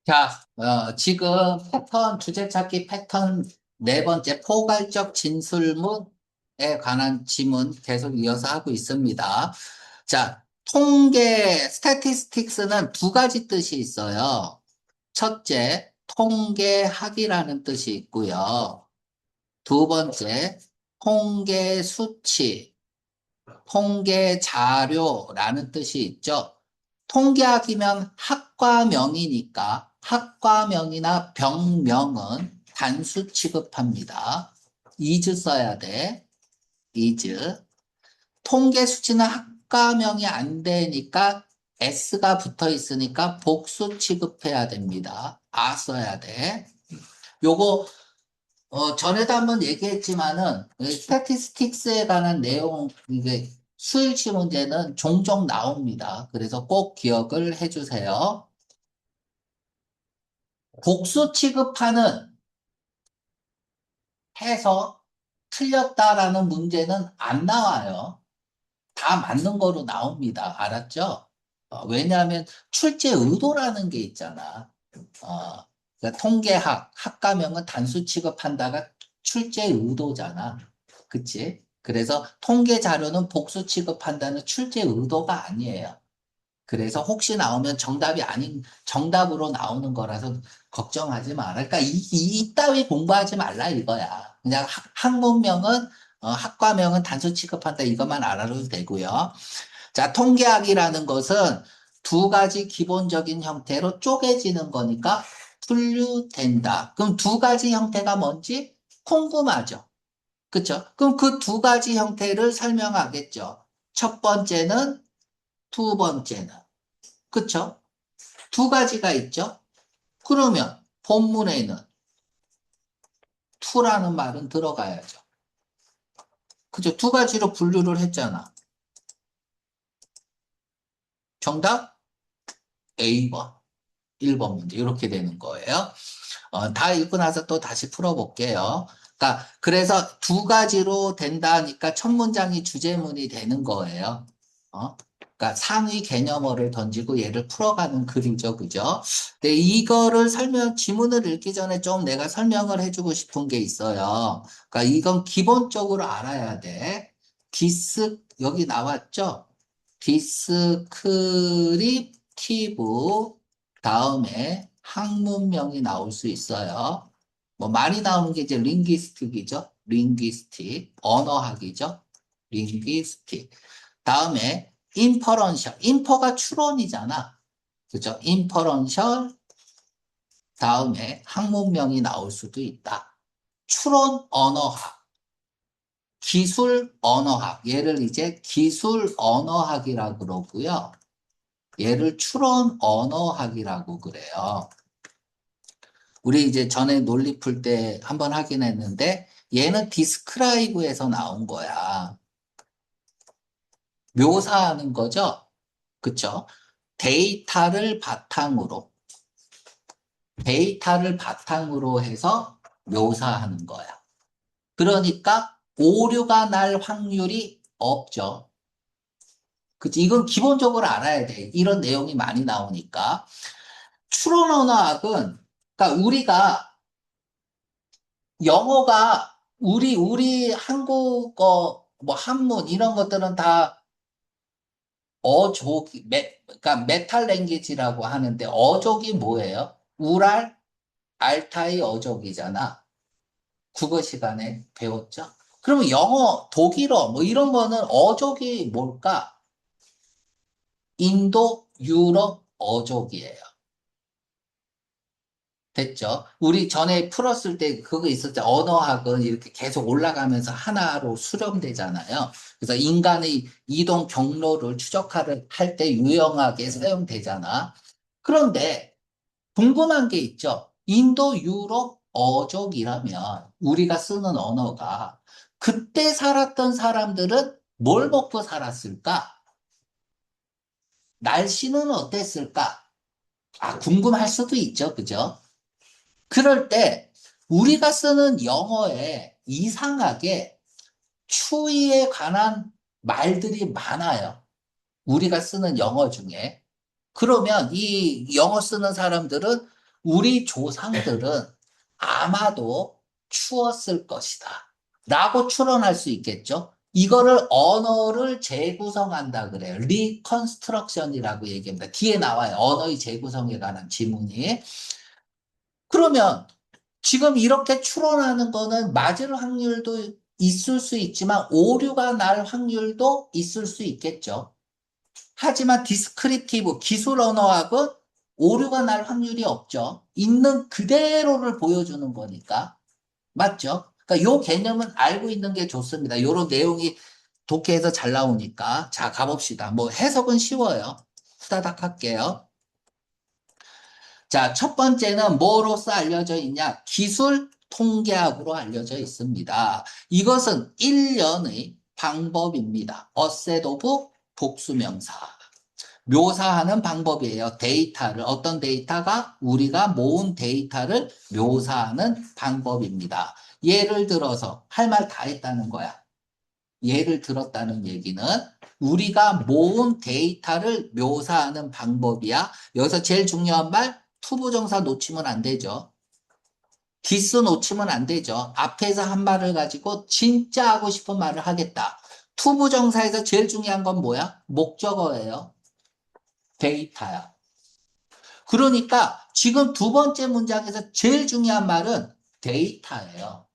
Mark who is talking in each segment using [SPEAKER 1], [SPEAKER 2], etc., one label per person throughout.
[SPEAKER 1] 자, 지금 패턴, 주제 찾기 패턴 네 번째 포괄적 진술문에 관한 지문 계속 이어서 하고 있습니다. 자, 통계, 스태티스틱스는 두 가지 뜻이 있어요. 첫째, 통계학이라는 뜻이 있고요. 두 번째, 통계 수치, 통계 자료라는 뜻이 있죠. 통계학이면 학과명이니까 학과명이나 병명은 단수 취급합니다. is 써야 돼. is. 통계 수치는 학과명이 안 되니까 s가 붙어 있으니까 복수 취급해야 됩니다. 써야 돼. 요거 전에도 한번 얘기했지만은, 스태티스틱스에 관한 내용, 이게 수일치 문제는 종종 나옵니다. 그래서 꼭 기억을 해주세요. 복수 취급하는 해서 틀렸다라는 문제는 안 나와요. 다 맞는 거로 나옵니다. 알았죠? 왜냐하면 출제 의도라는 게 있잖아. 그러니까 통계학, 학과명은 단수 취급한다가 출제 의도잖아. 그치? 그래서 통계 자료는 복수 취급한다는 출제 의도가 아니에요. 그래서 혹시 나오면 정답이 아닌 정답으로 나오는 거라서 걱정하지 마라. 그러니까 이따위 공부하지 말라 이거야. 그냥 학문명은 학과명은 단수 취급한다 이것만 알아도 되고요. 자, 통계학이라는 것은 두 가지 기본적인 형태로 쪼개지는 거니까 분류된다. 그럼 두 가지 형태가 뭔지 궁금하죠? 그쵸? 그럼 그 두 가지 형태를 설명하겠죠. 첫 번째는, 두 번째는. 그쵸? 두 가지가 있죠? 그러면 본문에는 투라는 말은 들어가야죠. 그죠? 두 가지로 분류를 했잖아. 정답? A번. 1번 문제. 이렇게 되는 거예요. 다 읽고 나서 또 다시 풀어볼게요. 그러니까 그래서 두 가지로 된다니까 첫 문장이 주제문이 되는 거예요. 그러니까 상위 개념어를 던지고 얘를 풀어가는 글이죠, 그죠? 근데 이거를 지문을 읽기 전에 좀 내가 설명을 해주고 싶은 게 있어요. 그러니까 이건 기본적으로 알아야 돼. 여기 나왔죠? 디스크립티브 다음에 학문명이 나올 수 있어요. 뭐 많이 나오는 게 이제 링귀스틱이죠. 링귀스틱, 언어학이죠. 링귀스틱. 다음에 인퍼런셜. 인퍼가 추론이잖아. 그죠? 인퍼런셜 다음에 학문명이 나올 수도 있다. 추론 언어학, 기술 언어학. 얘를 이제 기술 언어학이라고 그러고요. 얘를 추론 언어학이라고 그래요. 우리 이제 전에 논리 풀 때 한번 하긴 했는데 얘는 디스크라이브에서 나온 거야. 묘사하는 거죠. 그쵸? 데이터를 바탕으로 데이터를 바탕으로 해서 묘사하는 거야. 그러니까 오류가 날 확률이 없죠. 그치? 이건 기본적으로 알아야 돼. 이런 내용이 많이 나오니까. 추론 언어학은 그러니까 우리가 영어가 우리 한국어 뭐 한문 이런 것들은 다 그러니까 메탈 랭귀지라고 하는데 어족이 뭐예요? 우랄 알타이 어족이잖아. 국어 시간에 배웠죠? 그러면 영어, 독일어 뭐 이런 거는 어족이 뭘까? 인도, 유럽 어족이에요. 됐죠? 우리 전에 풀었을 때 그거 있었죠. 언어학은 이렇게 계속 올라가면서 하나로 수렴되잖아요. 그래서 인간의 이동 경로를 추적할 때 유용하게 사용되잖아. 그런데 궁금한 게 있죠. 인도, 유럽 어족이라면 우리가 쓰는 언어가 그때 살았던 사람들은 뭘 먹고 살았을까? 날씨는 어땠을까? 궁금할 수도 있죠. 그죠? 그럴 때 우리가 쓰는 영어에 이상하게 추위에 관한 말들이 많아요. 우리가 쓰는 영어 중에. 그러면 이 영어 쓰는 사람들은 우리 조상들은 아마도 추웠을 것이다. 라고 추론할 수 있겠죠. 이거를 언어를 재구성한다 그래요. 리컨스트럭션이라고 얘기합니다. 뒤에 나와요. 언어의 재구성에 관한 지문이. 그러면 지금 이렇게 추론하는 거는 맞을 확률도 있을 수 있지만 오류가 날 확률도 있을 수 있겠죠. 하지만 디스크립티브 기술 언어학은 오류가 날 확률이 없죠. 있는 그대로를 보여주는 거니까. 맞죠? 그러니까 요 개념은 알고 있는 게 좋습니다. 요런 내용이 독해에서 잘 나오니까. 자, 가봅시다. 뭐 해석은 쉬워요. 후다닥 할게요. 자, 첫 번째는 뭐로서 알려져 있냐? 기술 통계학으로 알려져 있습니다. 이것은 1년의 방법입니다. 어셋 오브 복수명사. 묘사하는 방법이에요. 데이터를. 어떤 데이터가 우리가 모은 데이터를 묘사하는 방법입니다. 예를 들어서 할 말 다 했다는 거야. 예를 들었다는 얘기는 우리가 모은 데이터를 묘사하는 방법이야. 여기서 제일 중요한 말 투부정사 놓치면 안 되죠. 디스 놓치면 안 되죠. 앞에서 한 말을 가지고 진짜 하고 싶은 말을 하겠다. 투부정사에서 제일 중요한 건 뭐야? 목적어예요. 데이터야. 그러니까 지금 두 번째 문장에서 제일 중요한 말은 데이터예요.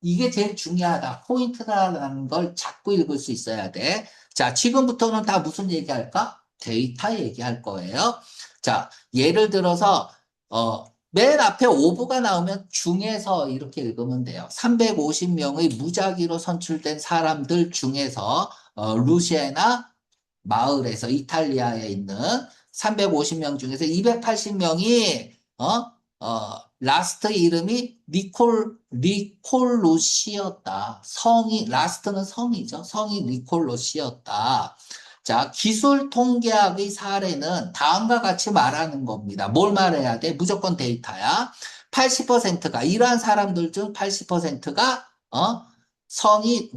[SPEAKER 1] 이게 제일 중요하다. 포인트라는 걸 자꾸 읽을 수 있어야 돼. 자, 지금부터는 다 무슨 얘기할까? 데이터 얘기할 거예요. 자, 예를 들어서 맨 앞에 오브가 나오면 중에서 이렇게 읽으면 돼요. 350명의 무작위로 선출된 사람들 중에서 루시에나 마을에서 이탈리아에 있는 350명 중에서 280명이 라스트 이름이 리콜로시였다. 성이 라스트는 성이죠. 성이 리콜로시였다. 자, 기술 통계학의 사례는 다음과 같이 말하는 겁니다. 뭘 말해야 돼? 무조건 데이터야. 80%가 이러한 사람들 중 80%가 성이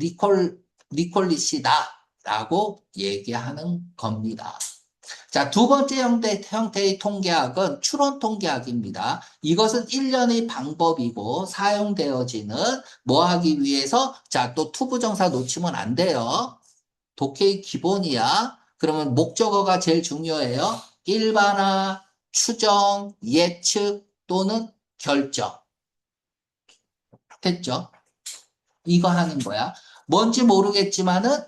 [SPEAKER 1] 리콜리시다라고 얘기하는 겁니다. 자, 두 번째 형태의 통계학은 추론 통계학입니다. 이것은 일련의 방법이고 사용되어지는 뭐 하기 위해서 자, 또 투부정사 놓치면 안 돼요. 독해의 기본이야. 그러면 목적어가 제일 중요해요. 일반화, 추정, 예측 또는 결정. 됐죠? 이거 하는 거야. 뭔지 모르겠지만은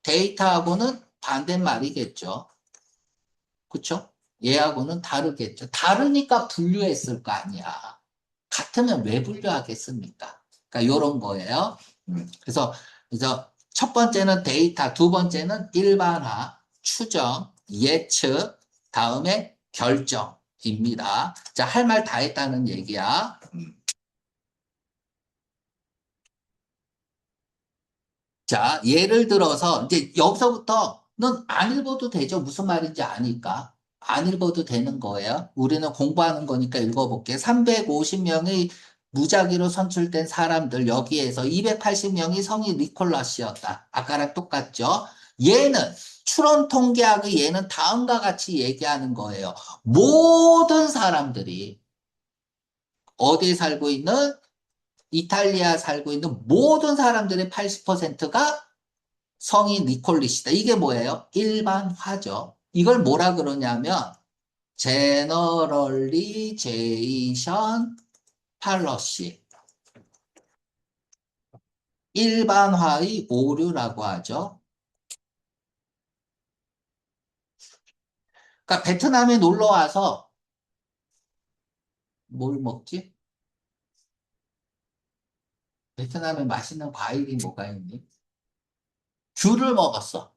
[SPEAKER 1] 데이터하고는 반대말이겠죠. 그쵸? 얘하고는 다르겠죠. 다르니까 분류했을 거 아니야. 같으면 왜 분류하겠습니까? 그러니까 이런 거예요. 그래서 첫 번째는 데이터, 두 번째는 일반화, 추정, 예측, 다음에 결정입니다. 자, 할 말 다 했다는 얘기야. 자, 예를 들어서 이제 여기서부터는 안 읽어도 되죠. 무슨 말인지 아니까. 안 읽어도 되는 거예요. 우리는 공부하는 거니까 읽어볼게. 350명의 무작위로 선출된 사람들 여기에서 280명이 성이 니콜라스였다. 아까랑 똑같죠? 얘는 추론 통계학의 얘는 다음과 같이 얘기하는 거예요. 모든 사람들이 어디에 살고 있는 이탈리아 살고 있는 모든 사람들의 80%가 성이 니콜릿이다. 이게 뭐예요? 일반화죠. 이걸 뭐라 그러냐면 제너럴리제이션 팔러시. 일반화의 오류라고 하죠. 그러니까 베트남에 놀러 와서 뭘 먹지? 베트남에 맛있는 과일이 뭐가 있니? 귤을 먹었어.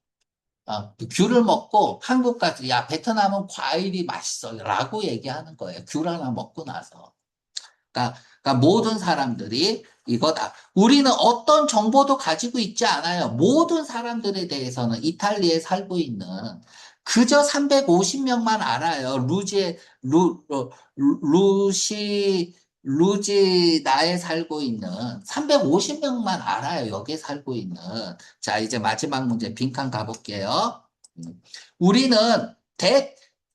[SPEAKER 1] 귤을 먹고 한국 가서 야 베트남은 과일이 맛있어 라고 얘기하는 거예요. 귤 하나 먹고 나서. 그러니까 모든 사람들이 이거다. 우리는 어떤 정보도 가지고 있지 않아요. 모든 사람들에 대해서는 이탈리아에 살고 있는 그저 350명만 알아요. 루지나에 살고 있는 350명만 알아요. 여기에 살고 있는. 자, 이제 마지막 문제 빈칸 가볼게요. 우리는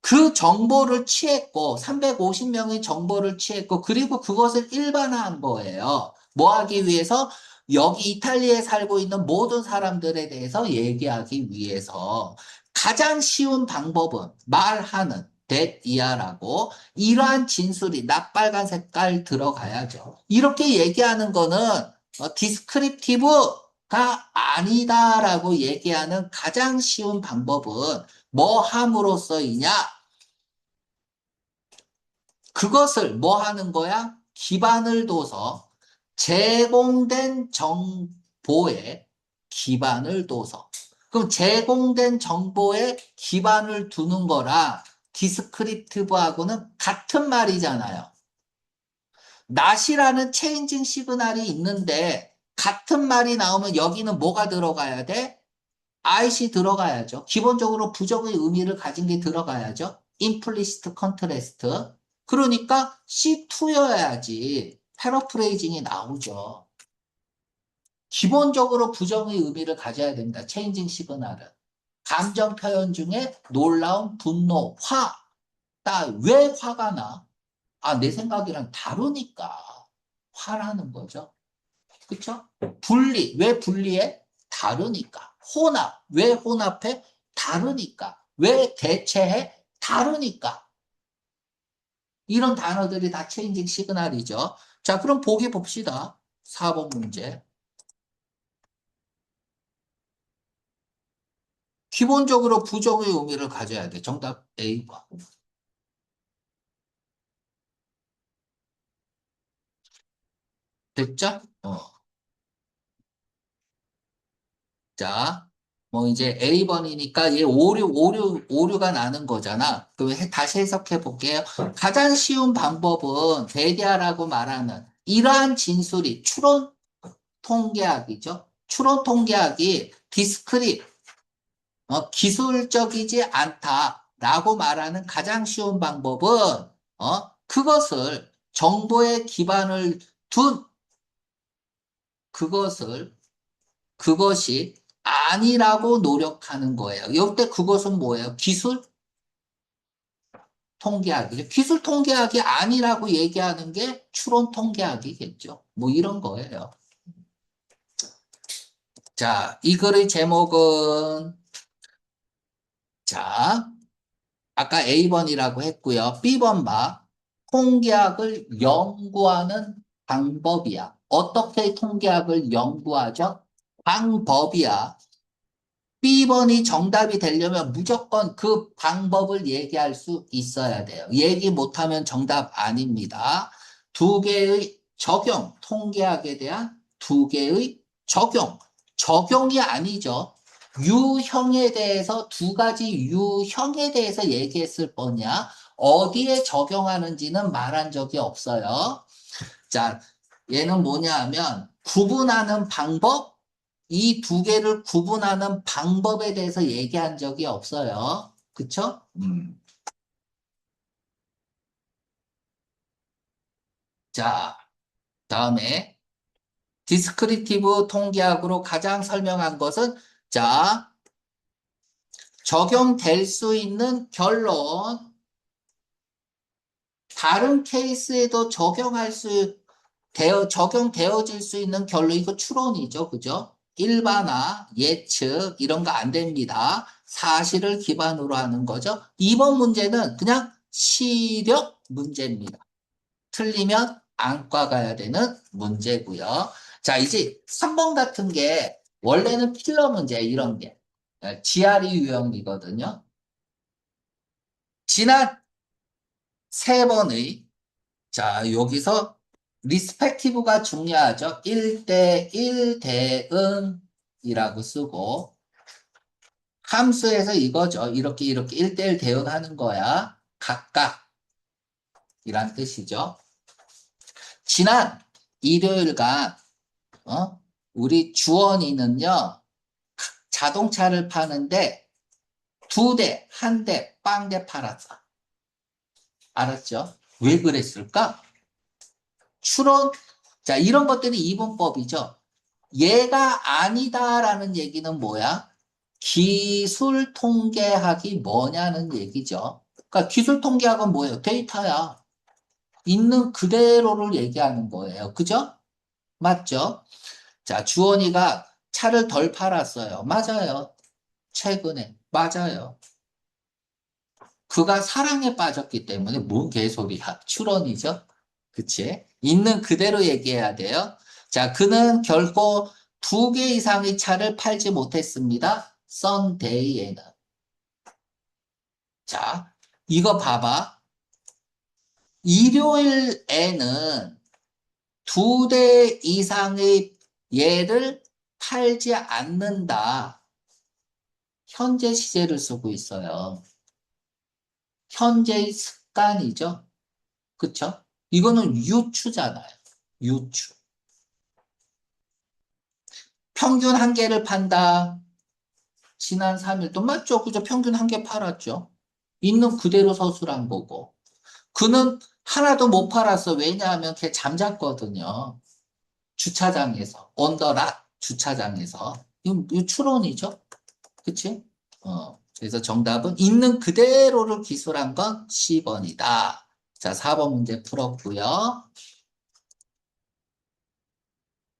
[SPEAKER 1] 그 정보를 취했고, 350명의 정보를 취했고, 그리고 그것을 일반화한 거예요. 뭐 하기 위해서? 여기 이탈리아에 살고 있는 모든 사람들에 대해서 얘기하기 위해서 가장 쉬운 방법은 말하는 that 이하라고 이러한 진술이 낯빨간 색깔 들어가야죠. 이렇게 얘기하는 거는 디스크립티브가 아니다라고 얘기하는 가장 쉬운 방법은 뭐 함으로써이냐? 그것을 뭐 하는 거야? 기반을 둬서 제공된 정보에 기반을 둬서. 그럼 제공된 정보에 기반을 두는 거랑 디스크립티브하고는 같은 말이잖아요. not이라는 체인징 시그널이 있는데 같은 말이 나오면 여기는 뭐가 들어가야 돼? IC 들어가야죠. 기본적으로 부정의 의미를 가진 게 들어가야죠. implicit contrast. 그러니까 C2여야지 패러프레이징이 나오죠. 기본적으로 부정의 의미를 가져야 됩니다. 체인징 시그널은. 감정 표현 중에 놀라운 분노, 화. 왜 화가 나? 아, 내 생각이랑 다르니까 화나는 거죠. 그쵸? 분리. 왜 분리해? 다르니까. 혼합. 왜 혼합해? 다르니까. 왜 대체해? 다르니까. 이런 단어들이 다 체인징 시그널이죠. 자, 그럼 보기 봅시다. 4번 문제. 기본적으로 부정의 의미를 가져야 돼. 정답 A번. 됐죠? 자, 뭐 이제 A번이니까 얘 오류가 나는 거잖아. 그럼 다시 해석해 볼게요. 가장 쉬운 방법은 대디아라고 말하는 이러한 진술이 추론 통계학이죠. 추론 통계학이 디스크립, 기술적이지 않다라고 말하는 가장 쉬운 방법은, 그것을 정보에 기반을 둔 그것을 그것이 아니라고 노력하는 거예요. 이때 그것은 뭐예요? 기술 통계학이죠. 기술 통계학이 아니라고 얘기하는 게 추론 통계학이겠죠. 뭐 이런 거예요. 자, 이 글의 제목은 자, 아까 A번이라고 했고요. B번 봐. 통계학을 연구하는 방법이야. 어떻게 통계학을 연구하죠? 방법이야. B번이 정답이 되려면 무조건 그 방법을 얘기할 수 있어야 돼요. 얘기 못하면 정답 아닙니다. 두 개의 적용, 통계학에 대한 두 개의 적용. 적용이 아니죠. 유형에 대해서 두 가지 유형에 대해서 얘기했을 거냐? 어디에 적용하는지는 말한 적이 없어요. 자, 얘는 뭐냐 하면 구분하는 방법, 이 두 개를 구분하는 방법에 대해서 얘기한 적이 없어요. 그쵸? 자, 다음에 디스크리티브 통계학으로 가장 설명한 것은 자, 적용될 수 있는 결론, 다른 케이스에도 적용되어질 수 있는 결론, 이거 추론이죠. 그죠? 일반화, 예측, 이런 거 안 됩니다. 사실을 기반으로 하는 거죠. 이번 문제는 그냥 시력 문제입니다. 틀리면 안과 가야 되는 문제고요. 자, 이제 3번 같은 게 원래는 필러 문제 이런 게 GRE 유형이거든요. 지난 세 번의 자, 여기서 리스펙티브가 중요하죠. 1대1 대응이라고 쓰고 함수에서 이거죠. 이렇게 1대1 대응하는 거야. 각각 이란 뜻이죠. 지난 일요일간 우리 주원이는요. 자동차를 파는데 두 대, 한 대, 빵대 팔았어. 알았죠? 왜 그랬을까? 추론, 자, 이런 것들이 이분법이죠. 얘가 아니다라는 얘기는 뭐야? 기술 통계학이 뭐냐는 얘기죠. 그러니까 기술 통계학은 뭐예요? 데이터야. 있는 그대로를 얘기하는 거예요. 그죠? 맞죠? 자, 주원이가 차를 덜 팔았어요. 맞아요. 최근에. 맞아요. 그가 사랑에 빠졌기 때문에 뭔 개소리야. 추론이죠? 그치? 있는 그대로 얘기해야 돼요. 자, 그는 결코 2개 이상의 차를 팔지 못했습니다. 썬데이에는. 자, 이거 봐봐. 일요일에는 2대 이상의 얘를 팔지 않는다. 현재 시제를 쓰고 있어요. 현재의 습관이죠. 그쵸? 이거는 유추잖아요. 유추. 평균 한 개를 판다. 지난 3일 동안 맞죠? 그죠? 평균 한 개 팔았죠. 있는 그대로 서술한 거고. 그는 하나도 못 팔았어. 왜냐하면 걔 잠잤거든요. 주차장에서. 언더락 주차장에서. 이거 추론이죠. 그치? 그래서 정답은 있는 그대로를 기술한 건 10번이다. 자, 4번 문제 풀었고요.